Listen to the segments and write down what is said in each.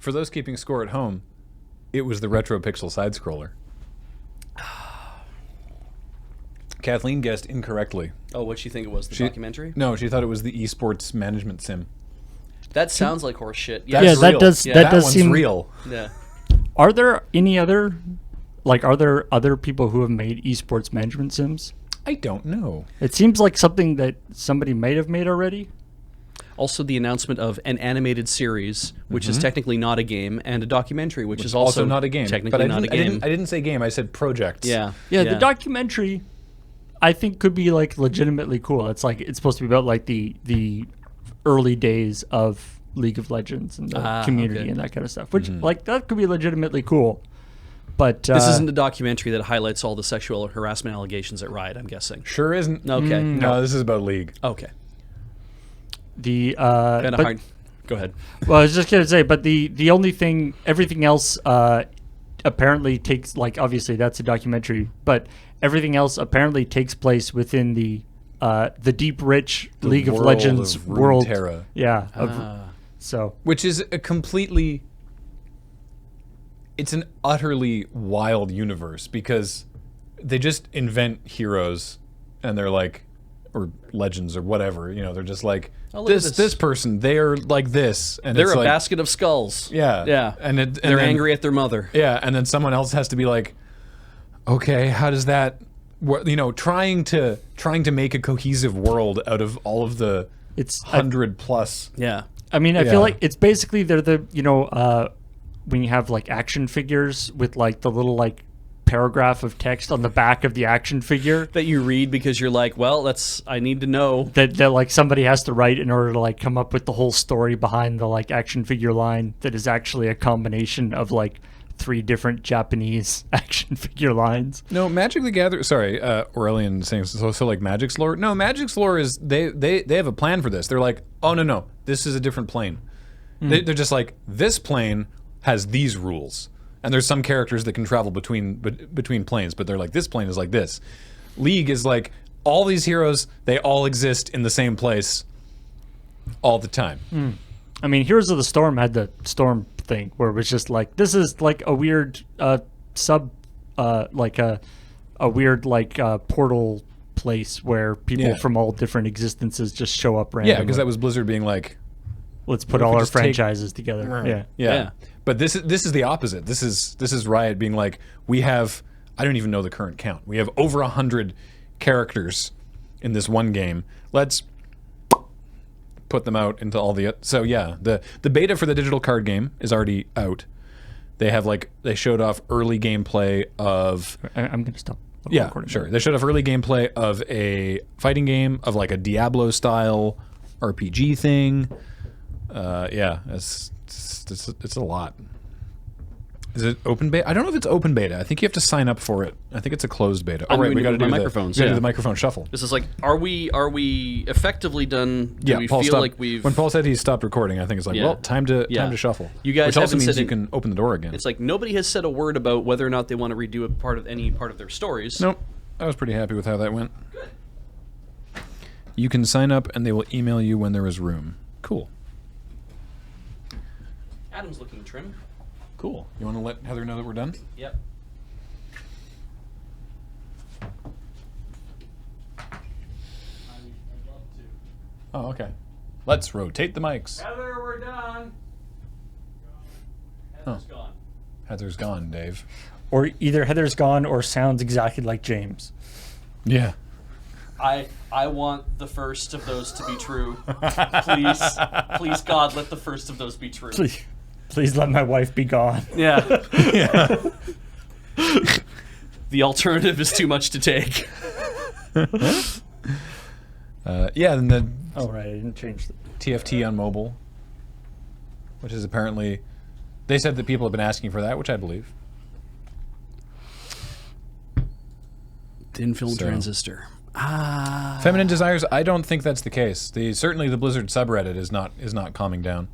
for those keeping score at home, it was the Retro Pixel side-scroller. Kathleen guessed incorrectly. Oh, what'd she think it was? The documentary? No, she thought it was the esports management sim. That sounds like horse shit. That's yeah, that real. does. Yeah. That That does one's seem real. Yeah. Are there any other, are there other people who have made esports management sims? I don't know. It seems like something that somebody might have made already. Also, the announcement of an animated series, which is technically not a game, and a documentary, which is Also not a game. Technically but not a game. I didn't say game. I said projects. Yeah. Yeah, the documentary, I think, could be like legitimately cool. It's supposed to be about like the early days of League of Legends and the community okay. and that kind of stuff. Which that could be legitimately cool. But This isn't a documentary that highlights all the sexual harassment allegations at Riot, I'm guessing. Sure isn't. Okay. No, this is about League. Okay. the Kind of but- hard. Go ahead. Well, I was just gonna say, but the only thing, everything else apparently takes, like, obviously that's a documentary, but everything else apparently takes place within the deep, rich League of world Legends of world. Runeterra. Yeah. Ah. So Which is a completely... It's an utterly wild universe because they just invent heroes and they're like, or legends or whatever, they're just like, Oh, look at this this. person, they are like this. And They're it's a like, basket of skulls. Yeah. Yeah. And They're then, angry at their mother. Yeah, and then someone else has to be like, okay, how does that... trying to make a cohesive world out of all of the it's 100 plus. Yeah. I mean, I Yeah. feel like it's basically they're the when you have like action figures with like the little like paragraph of text on the back of the action figure That you read because you're like, well, I need to know. that like somebody has to write in order to like come up with the whole story behind the like action figure line that is actually a combination of like 3 different Japanese action figure lines. No, Magic the Gathering. Sorry, Aurelian saying so like Magic's lore. No, Magic's lore is they have a plan for this. They're like, oh no, this is a different plane. They're just like, this plane has these rules, and there's some characters that can travel between planes, but they're like, this plane is like this. League is like, all these heroes, they all exist in the same place all the time. I mean, Heroes of the Storm had the Storm thing where it was just like, this is like a weird like a weird like portal place where people Yeah. from all different existences just show up randomly. Yeah, because that was Blizzard being like, Let's put What if all we our just take- franchises together. Yeah. yeah. But this is the opposite. This is Riot being like, we have, I don't even know the current count. We have over 100 characters in this one game. Let's put them out into all the... So yeah, the beta for the digital card game is already out. They have they showed off early gameplay of... I'm going to stop. Yeah, recording sure. now. They showed off early gameplay of a fighting game, of like a Diablo-style RPG thing. Yeah, it's a lot. Is it open beta? I don't know if it's open beta. I think you have to sign up for it. I think it's a closed beta. Oh, I'm right, going we to got to move do my the microphones, We got to yeah. do the microphone shuffle. This is like, are we effectively done? Do Yeah, we Paul feel stopped. like we've... When Paul said he stopped recording, I think it's like, Yeah. well, time to Yeah. shuffle. You guys which also haven't means said you it- can open the door again. It's like nobody has said a word about whether or not they want to redo any part of their stories. Nope. I was pretty happy with how that went. Good. You can sign up, and they will email you when there is room. Cool. Adam's looking trim. Cool. You want to let Heather know that we're done? Yep. Oh, okay. Let's rotate the mics. Heather, we're done. Heather's gone. Heather's gone, Dave. Or either Heather's gone or sounds exactly like James. Yeah. I want the first of those to be true. Please, God, let the first of those be true. Please let my wife be gone. Yeah. Yeah. The alternative is too much to take. Yeah, and the Oh, right. I didn't change the... TFT on mobile, which is apparently... They said that people have been asking for that, which I believe. Thin film So- transistor. Feminine desires, I don't think that's the case. Certainly the Blizzard subreddit is not calming down.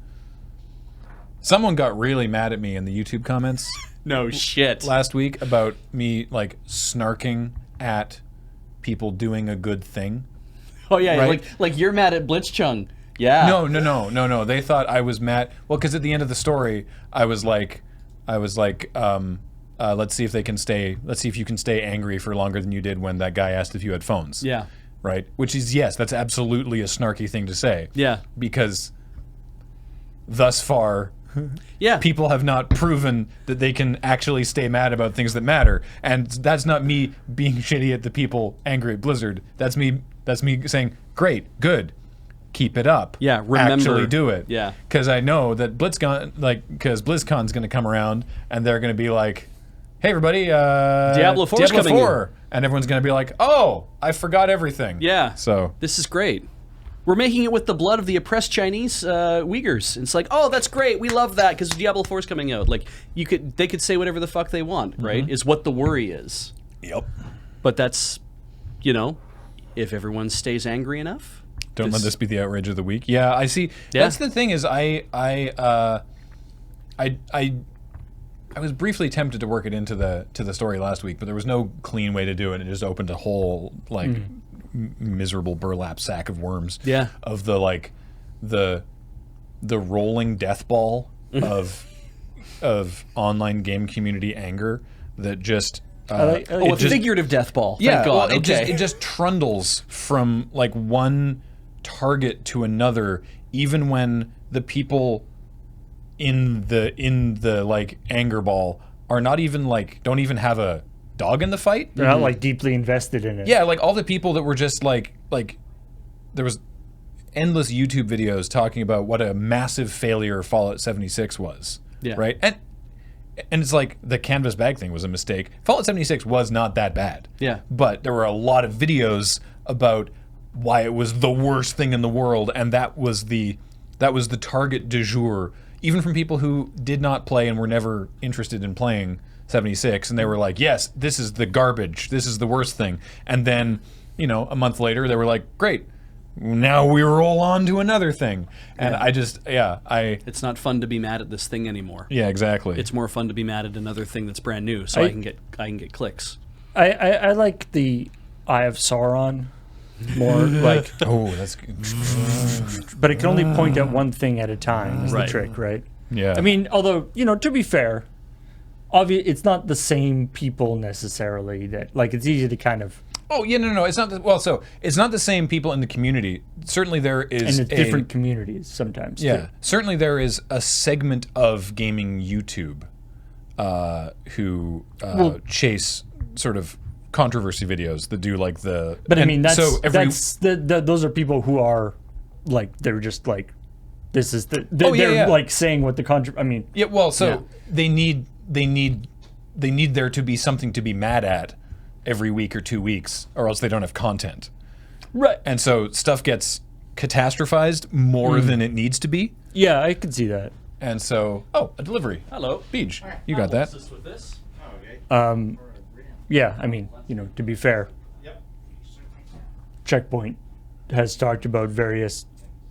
Someone got really mad at me in the YouTube comments No shit. last week about me snarking at people doing a good thing. Oh yeah, Right. like you're mad at Blitzchung. Yeah. No. They thought I was mad. Well, because at the end of the story, I was like, let's see if they can stay. Let's see if you can stay angry for longer than you did when that guy asked if you had phones. Yeah. Right. Which is, yes, that's absolutely a snarky thing to say. Yeah. Because thus far, Yeah. people have not proven that they can actually stay mad about things that matter. And that's not me being shitty at the people angry at Blizzard. That's me saying, great, good, keep it up. Yeah, remember. Actually do it. Yeah. Because I know that BlizzCon's going to come around and they're going to be like, hey everybody, Diablo 4 is coming in. And everyone's going to be like, oh, I forgot everything. Yeah. So this is great. We're making it with the blood of the oppressed Chinese Uyghurs. It's like, oh, that's great. We love that because Diablo 4 is coming out. Like, they could say whatever the fuck they want, right? Is what the worry is. Yep. But that's, if everyone stays angry enough. Don't let this be the outrage of the week. Yeah, I see. Yeah. That's the thing is I was briefly tempted to work it into the story last week, but there was no clean way to do it. It just opened a whole miserable burlap sack of worms. Yeah. Of the rolling death ball of online game community anger that just a figurative death ball. Yeah, Thank God. well, Okay. it just trundles from like one target to another, even when the people in the like anger ball are not even don't even have a dog in the fight. They're not like deeply invested in it. Yeah, like all the people that were just like there was endless YouTube videos talking about what a massive failure Fallout 76 was. Yeah. Right? And it's like the canvas bag thing was a mistake. Fallout 76 was not that bad. Yeah. But there were a lot of videos about why it was the worst thing in the world, and that was the target du jour, even from people who did not play and were never interested in playing 76, and they were like, yes, this is the garbage, this is the worst thing. And then, a month later, they were like, great, now we roll on to another thing. And It's not fun to be mad at this thing anymore. Yeah, exactly. It's more fun to be mad at another thing that's brand new, so I can get clicks. I like the Eye of Sauron more, like, oh, that's good. but it can only point at one thing at a time. Is Right. the trick, right? Yeah. I mean, although to be fair, it's not the same people necessarily. That it's easy to kind of. Oh yeah, no, it's not. So it's not the same people in the community. Certainly there is And it's different communities sometimes. Yeah, too. certainly there is a segment of gaming YouTube who chase sort of controversy videos that do like the. But I and mean, so those are people who are they're just this is the Oh, yeah, they're yeah. saying what the I mean. Yeah, well, so they need there to be something to be mad at every week or 2 weeks, or else they don't have content. Right. And so stuff gets catastrophized more than it needs to be. Yeah, I can see that. And so, a delivery. Hello. Beej, you got that. Assist with this. Yeah, I mean, to be fair, CheckPoint has talked about various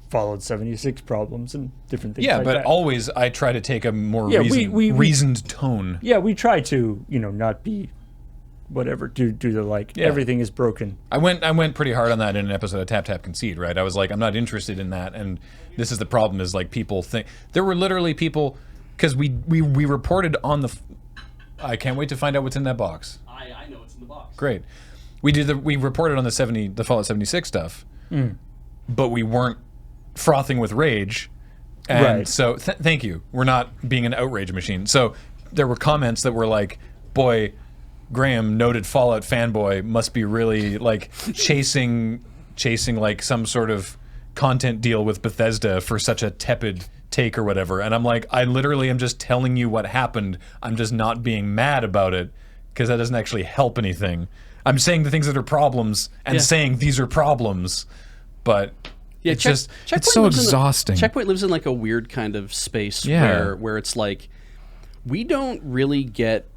Fallout 76 problems and different things. Yeah, like but that. always I try to take a more Yeah, we- reasoned tone. Yeah, we try to, not be whatever, do the everything is broken. I went pretty hard on that in an episode of Tap Tap Concede, right? I was like, I'm not interested in that, and this is the problem. Is people think there were literally people because we reported on the. I can't wait to find out what's in that box. I know it's in the box. Great, we reported on the Fallout 76 stuff, but we weren't frothing with rage, and Right. so thank you. We're not being an outrage machine. So there were comments that were like, boy. Graham, noted Fallout fanboy, must be really chasing some sort of content deal with Bethesda for such a tepid take or whatever. And I'm like, I literally am just telling you what happened. I'm just not being mad about it because that doesn't actually help anything. I'm saying the things that are problems and saying these are problems, but Yeah, it's Checkpoint it's so lives in exhausting. Checkpoint lives in a weird kind of space Yeah. where it's we don't really get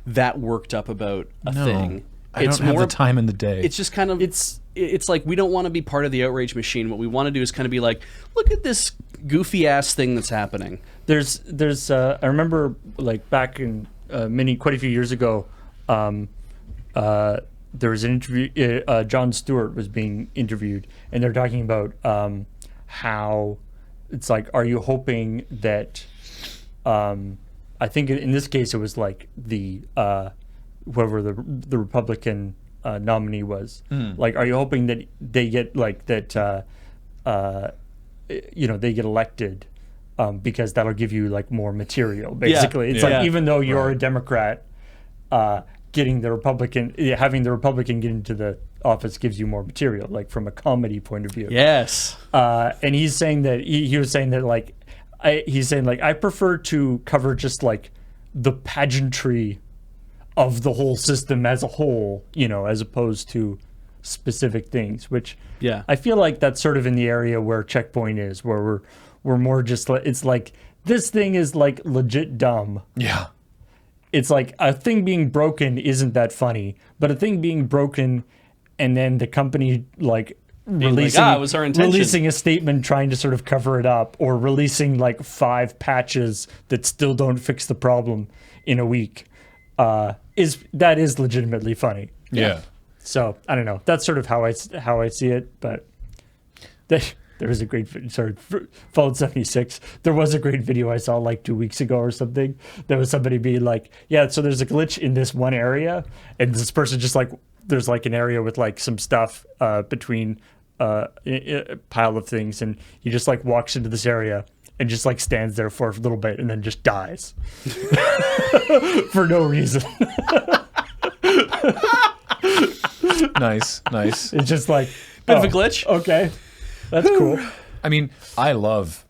that worked up about a thing. I don't have the time in the day. It's just kind of it's we don't want to be part of the outrage machine. What we want to do is kind of be like, look at this goofy ass thing that's happening. There's I remember back in quite a few years ago, there was an interview. Jon Stewart was being interviewed, and they're talking about how it's like, are you hoping that I think in this case it was like the whoever the Republican nominee was, like, are you hoping that they get like that they get elected because that'll give you like more material, basically. It's like, even though you're a Democrat, having the Republican get into the office gives you more material, like from a comedy point of view. Yes. And he's saying that he was saying that like I prefer to cover just like the pageantry of the whole system as a whole, as opposed to specific things, which I feel like that's sort of in the area where CheckPoint is, where we're more just like, it's like this thing is like legit dumb. Yeah. It's like a thing being broken isn't that funny, but a thing being broken and then the company like releasing it was our intention. Releasing a statement trying to sort of cover it up, or releasing like 5 patches that still don't fix the problem in a week, is legitimately funny. Yeah. So I don't know. That's sort of how I see it. But there was a great Fallout 76. There was a great video I saw like 2 weeks ago or something. There was somebody being like, yeah, so there's a glitch in this one area, and this person just like, there's like an area with like some stuff between a pile of things, and he just like walks into this area and just like stands there for a little bit and then just dies for no reason. Nice. It's just like Bit of a glitch. Okay, that's cool. I mean, I love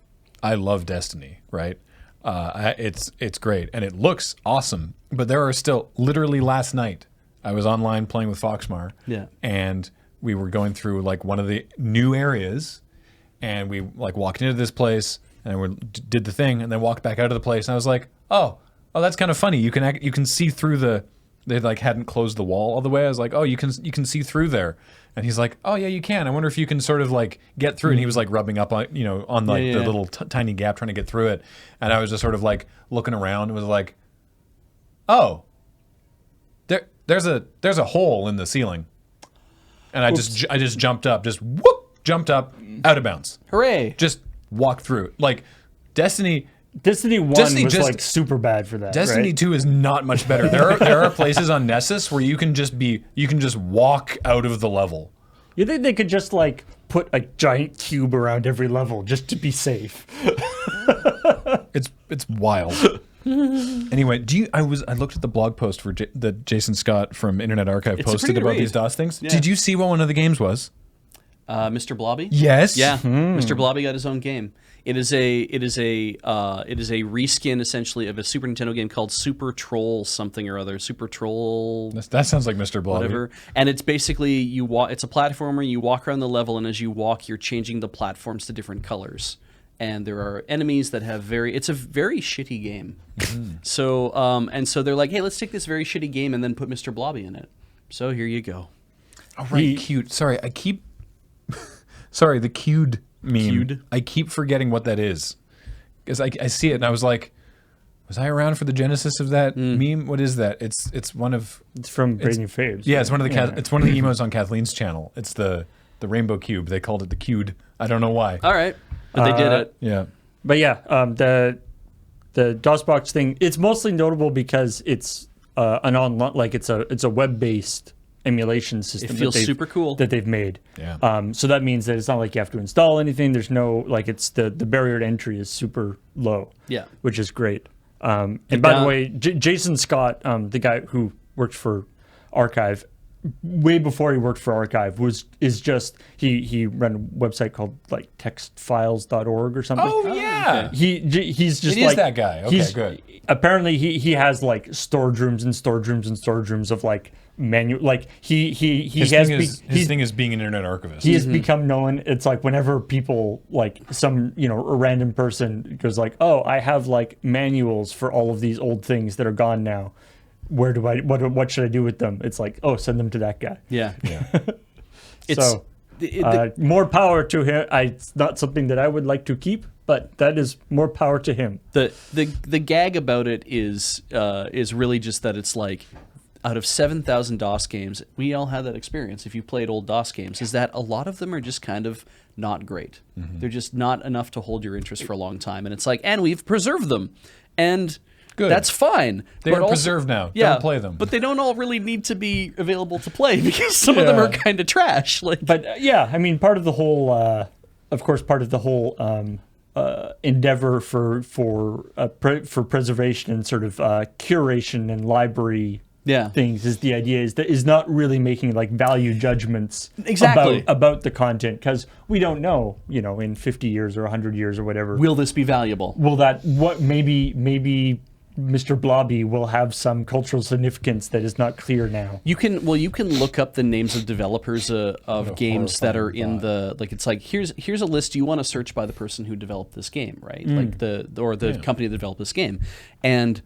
Destiny, right? It's great and it looks awesome. But there are still, literally last night, I was online playing with Foxmar. Yeah. And we were going through like one of the new areas, and we like walked into this place and we did the thing, and then walked back out of the place, and I was like, oh, that's kind of funny. You can see through they like hadn't closed the wall all the way. I was like, oh, you can see through there. And he's like, oh yeah, you can. I wonder if you can sort of like get through. And he was like rubbing up on on like the little tiny gap, trying to get through it. And I was just sort of like looking around and was like, oh, there's a hole in the ceiling. And I just jumped up, jumped up, out of bounds. Hooray! Just walked through. Like Destiny 1 was like super bad for that. Destiny right? 2 is not much better. There are places on Nessus where you can just walk out of the level. You think they could just like put a giant cube around every level just to be safe? It's wild. Anyway, I looked at the blog post for that Jason Scott from Internet Archive posted about these DOS things. Yeah. Did you see what one of the games was? Mr. Blobby? Yes. Yeah. Mr. Blobby got his own game. It is a reskin essentially of a Super Nintendo game called Super Troll something or other. Super Troll. That sounds like Mr. Blobby. Whatever. And it's basically it's a platformer. You walk around the level, and as you walk, you're changing the platforms to different colors. And there are enemies that have it's a very shitty game. So they're like, hey, let's take this very shitty game and then put Mr. Blobby in it. So here you go. Oh, right. Cute. Sorry, the cued meme. Cued? I keep forgetting what that is. Because I see it and I was like, was I around for the genesis of that meme? What is that? It's from Brand New Faves. Yeah, it's one of the emos on Kathleen's channel. It's the rainbow cube. They called it the cued. I don't know why. All right. But they did it. Yeah. But yeah, the DOSBox thing, it's mostly notable because it's an online, like it's a web-based emulation system. It feels super cool that they've made. Yeah. So that means that it's not like you have to install anything. There's no it's the barrier to entry is super low. Yeah. Which is great. And by the way, Jason Scott, the guy who worked for Archive, way before he worked for Archive, he ran a website called like textfiles.org or something. Oh yeah. Okay. He's just it is that guy. Okay, good. Apparently he has like storage rooms and storage rooms and storage rooms of like manual, like his thing is being an internet archivist. He has become known. It's like whenever people like a random person goes like, oh, I have like manuals for all of these old things that are gone now. Where do what should I do with them? It's like, oh, send them to that guy. Yeah. So more power to him. It's not something that I would like to keep, but that is more power to him. The gag about it is really just that it's like, out of 7,000 DOS games, we all had that experience if you played old DOS games, is that a lot of them are just kind of not great. They're just not enough to hold your interest for a long time. And it's like, and we've preserved them. And Good. that's fine. They But are also- preserved now. Yeah, Don't play them. But they don't all really need to be available to play because some of them are kind of trash. Like, But yeah, I mean, part of the whole, of course, part of the whole endeavor for preservation and sort of curation and library Yeah. things is the idea is not really making like value judgments Exactly. about the content, because we don't know, in 50 years or 100 years or whatever, will this be valuable? will that maybe Mr. Blobby will have some cultural significance that is not clear now. You can look up the names of developers of games that are in the, like, it's like here's a list. You want to search by the person who developed this game, right? Like the company that developed this game, and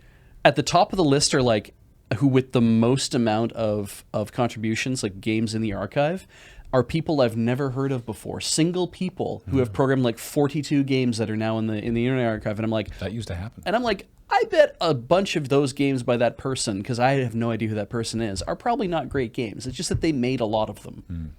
at the top of the list are like who with the most amount of contributions, like games in the archive, are people I've never heard of before. Single people who have programmed like 42 games that are now in the Internet Archive, and I'm like, That used to happen. and I'm like, I bet a bunch of those games by that person, because I have no idea who that person is, are probably not great games. It's just that they made a lot of them.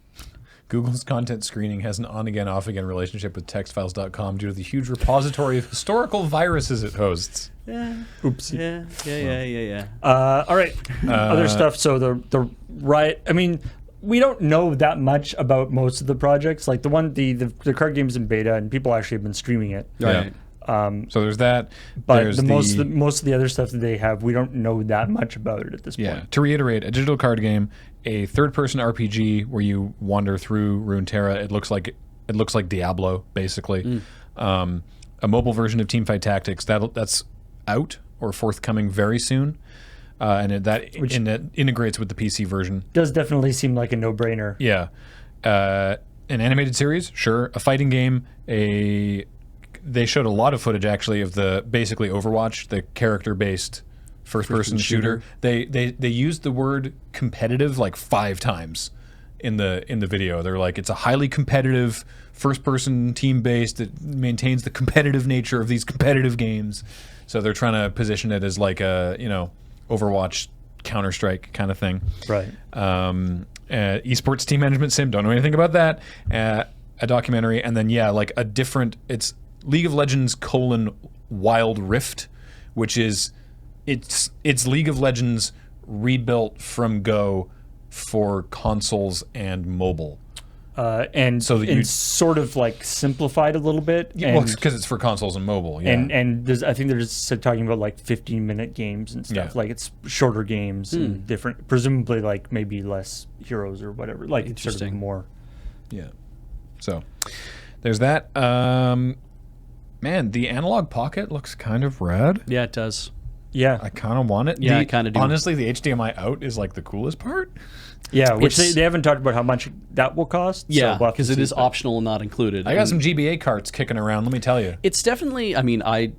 Google's content screening has an on-again, off-again relationship with textfiles.com due to the huge repository of historical viruses it hosts. Yeah. Oopsie. Yeah. All right. Other stuff. So the Riot. I mean, we don't know that much about most of the projects. Like the card game's in beta, and people actually have been streaming it. Right. So there's that. But There's most of the other stuff that they have, we don't know that much about it at this Yeah. point. To reiterate, a digital card game, a third-person RPG where you wander through Runeterra. It looks like Diablo, basically. A mobile version of Teamfight Tactics that's out or forthcoming very soon, and that integrates with the PC version. Does definitely seem like a no-brainer. Yeah. An animated series, sure. A fighting game. They showed a lot of footage actually of the basically Overwatch, the character-based first-person shooter. They used the word competitive like 5 times in the video. They're like, it's a highly competitive first-person team-based that maintains the competitive nature of these competitive games. So they're trying to position it as like a Overwatch, Counter-Strike kind of thing. Right. Esports team management sim. Don't know anything about that. A documentary, and then like a different. It's League of Legends : Wild Rift, which is it's League of Legends rebuilt from Go for consoles and mobile. And So that and you- sort of like simplified a little bit. Well, because it's for consoles and mobile. Yeah. And I think they're just talking about like 15-minute games and stuff. Yeah. Like it's shorter games and different, presumably like maybe less heroes or whatever. Like sort of Interesting. more. Yeah. So there's that. Man, the Analog Pocket looks kind of rad. Yeah, it does. Yeah, I kind of want it. Yeah, I kinda do. Honestly, the HDMI out is like the coolest part. yeah. Which It's- they haven't talked about how much that will cost. Yeah, so we'll have to because it see, is but- optional and not included. I got And some GBA carts kicking around. Let me tell you. It's definitely. I mean, I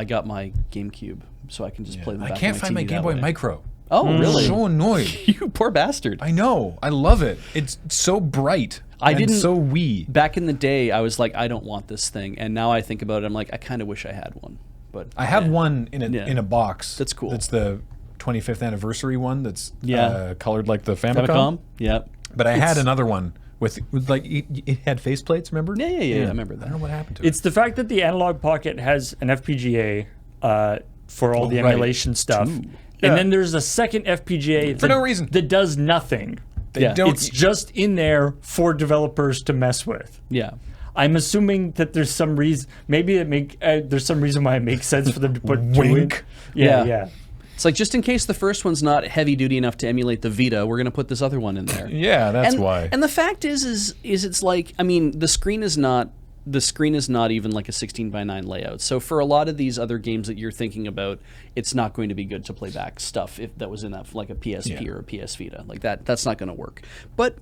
got my GameCube, so I can just play the I back can't of find my TV Game that Boy way. Micro. Oh, really? So annoyed. You poor bastard. I know. I love it. It's so bright. and didn't- so wee. Back in the day, I was like, I don't want this thing, and now I think about it, I'm like, I kind of wish I had one. But I have yeah. one in Yeah. a box. That's cool. That's the 25th anniversary one. That's Yeah. colored like the Famicom. Famicom. Yeah. But I had another one with like it had faceplates. Remember? Yeah. I remember I that. don't know what happened to it. It's the fact that the Analog Pocket has an FPGA for all the right. emulation stuff. Ooh. And Yeah. then there's a second FPGA For no reason. that does nothing. They Yeah. don't. It's just in there for developers to mess with. Yeah. I'm assuming that there's some reason. Maybe there's some reason why it makes sense for them to put two in. Wink. Yeah, Yeah. yeah. It's like, just in case the first one's not heavy duty enough to emulate the Vita, we're going to put this other one in there. Yeah, that's and, why. And the fact is it's like, I mean, the screen is not even like a 16:9 layout. So for a lot of these other games that you're thinking about, it's not going to be good to play back stuff if that was in that, like a PSP or a PS Vita. Like that's not going to work. But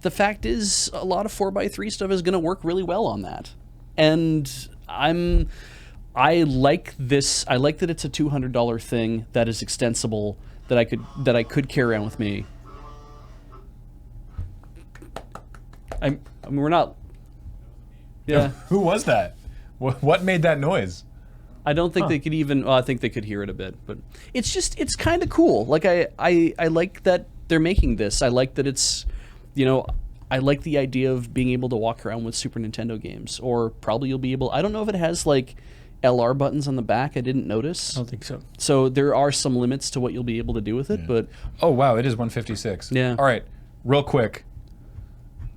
the fact is, a lot of 4x3 stuff is going to work really well on that. And I like this. I like that it's a $200 thing that is extensible, that I could carry around with me. I mean, we're not. Yeah. Who was that? What made that noise? I don't think they could even. I think they could hear it a bit, but it's kind of cool. Like I like that they're making this. I like that it's, I like the idea of being able to walk around with Super Nintendo games, or probably you'll be able. I don't know if it has like LR buttons on the back. I didn't notice. I don't think so. So there are some limits to what you'll be able to do with it, but Oh wow, it is 156. Yeah. All right, real quick.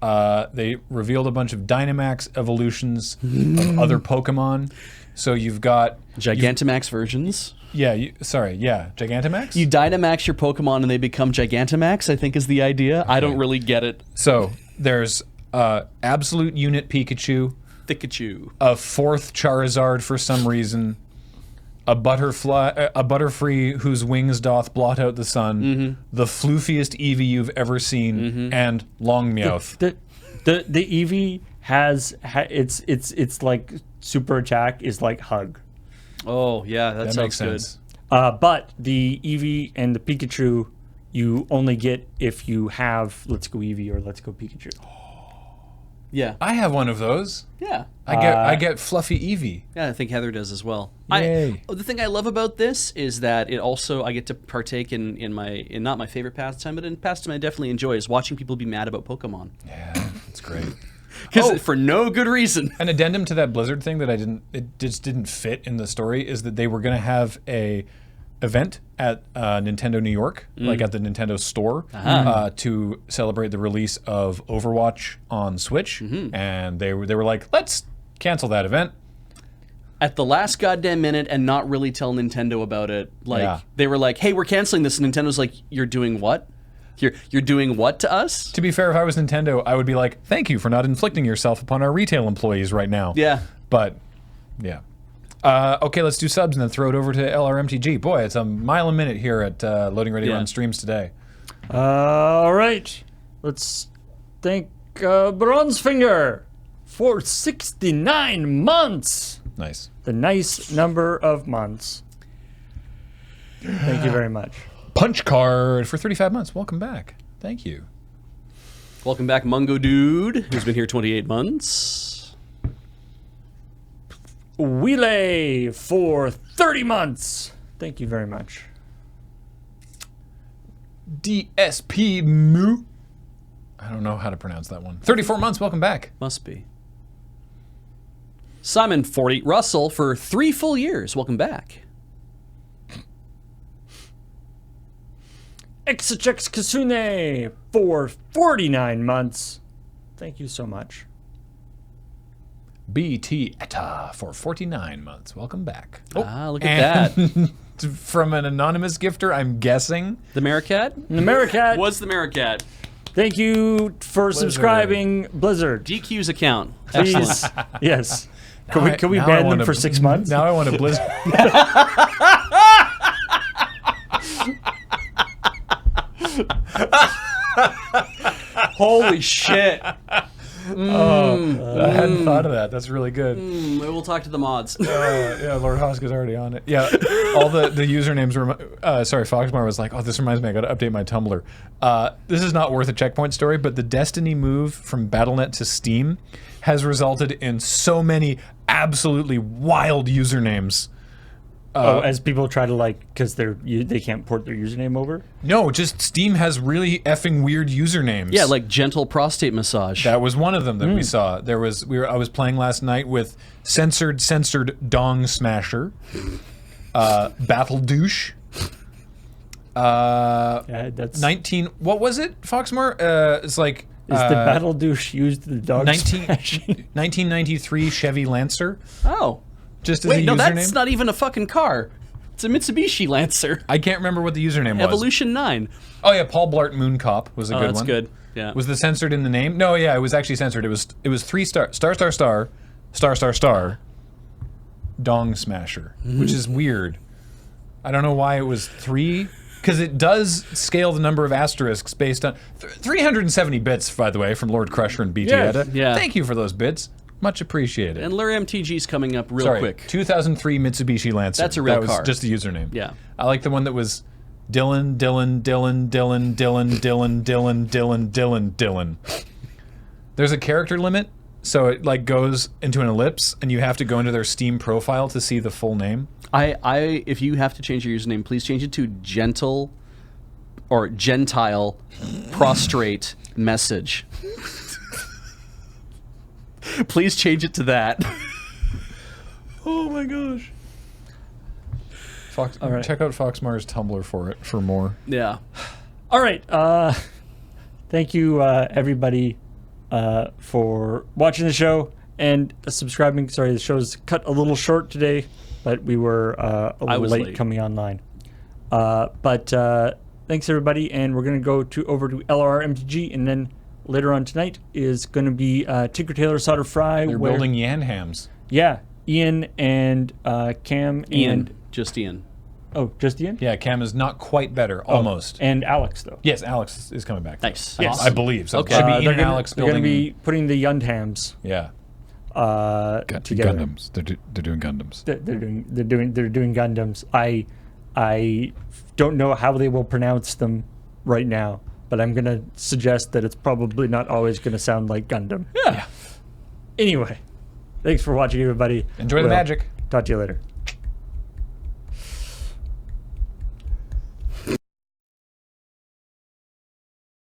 They revealed a bunch of Dynamax evolutions of other Pokemon. So you've got Gigantamax versions. Gigantamax. You Dynamax your Pokemon and they become Gigantamax, I think is the idea. I don't really get it. So there's Absolute Unit Pikachu, Pikachu. a 4th Charizard for some reason, a Butterfree whose wings doth blot out the sun, the floofiest Eevee you've ever seen, and Longmeowth. The Eevee has it's like super attack is like hug. Oh yeah, that sounds makes good. sense. But the Eevee and the Pikachu you only get if you have Let's Go Eevee or Let's Go Pikachu. Yeah. I have one of those. Yeah. I get Fluffy Eevee. Yeah, I think Heather does as well. Yay. The thing I love about this is that it also I get to partake in not my favorite pastime, but in pastime I definitely enjoy is watching people be mad about Pokemon. Yeah, it's great. Because for no good reason. An addendum to that Blizzard thing that it just didn't fit in the story is that they were going to have a event at Nintendo New York, like at the Nintendo store, to celebrate the release of Overwatch on Switch, and they were like, let's cancel that event. At the last goddamn minute and not really tell Nintendo about it. Like they were like, hey, we're canceling this, and Nintendo's like, you're doing what? You're doing what to us? To be fair, if I was Nintendo, I would be like, thank you for not inflicting yourself upon our retail employees right now. Yeah. But, yeah. Okay, let's do subs and then throw it over to LRMTG. Boy, it's a mile a minute here at Loading Ready Run streams today. All right. Let's thank Bronzefinger for 69 months. Nice. The nice number of months. Thank you very much. Punch Card for 35 months. Welcome back. Thank you. Welcome back, Mungo Dude, who's been here 28 months. Wheelay for 30 months. Thank you very much. DSP Moo. I don't know how to pronounce that one. 34 months. Welcome back. Must be. Simon 40 Russell for 3 full years. Welcome back. Exachex Kasune for 49 months. Thank you so much. BT Etta for 49 months. Welcome back. Look at that. From an anonymous gifter, I'm guessing. The Maricat? The Maricat. What's the Maricat? Thank you for subscribing, Blizzard. GQ's account. Please. Yes. Can we Now I ban them wanna- for 6 months? Now I want a Blizzard. Holy shit. I hadn't thought of that. That's really good. Maybe we'll talk to the mods. Yeah, Lord Hoska's already on it. Yeah, all the usernames were. Sorry, Foxmar was like, oh, this reminds me, I got to update my Tumblr. This is not worth a checkpoint story, but the Destiny move from Battle.net to Steam has resulted in so many absolutely wild usernames. As people try to because they can't port their username over. No, just Steam has really effing weird usernames. Yeah, like gentle prostate massage. That was one of them that we saw. I was playing last night with censored dong smasher, battle douche. That's 19. What was it, Foxmore? It's like is the battle douche used the dog 1993 Chevy Lancer. Oh. Just as Wait, a no, username. that's not even a fucking car. It's a Mitsubishi Lancer. I can't remember what the username was. Evolution 9. Oh yeah, Paul Blart Mooncop was a good that's one. good. Yeah. Was the censored in the name? No, yeah, it was actually censored. It was 3 star dong smasher, which is weird. I don't know why it was 3, because it does scale the number of asterisks based on 370 bits, by the way, from Lord Crusher and BT Edda. Yeah. Thank you for those bits. Much appreciated. And Lure MTG's coming up real quick. 2003 Mitsubishi Lancer. That's a real that car. was just the username. Yeah. I like the one that was Dylan. There's a character limit, So it like goes into an ellipse, and you have to go into their Steam profile to see the full name. If you have to change your username, please change it to gentle or gentile prostrate message. Please change it to that. Oh my gosh. Fox, All right. Check out Foxmar's Tumblr for more. Yeah. All right. Thank you, everybody, for watching the show and subscribing. Sorry, the show's cut a little short today, but we were a little late coming online. But thanks, everybody, and we're going to go over to LRR MTG, and then later on tonight is going to be Tinker Tailor Solder Fry. They're building Yan hams. Yeah, Ian and Cam and... Just Ian. Oh, just Ian? Yeah, Cam is not quite better, almost. And Alex, though. Yes, Alex is coming back. Nice. Yes. I believe. So Okay. it should be Ian They're and gonna- Alex they're going to building... be putting the Yundhams Yeah. together. Gundams. They're doing Gundams. They're doing Gundams. I don't know how they will pronounce them right now, but I'm gonna suggest that it's probably not always gonna sound like Gundam. Yeah. Anyway, thanks for watching, everybody. Enjoy the magic. Talk to you later.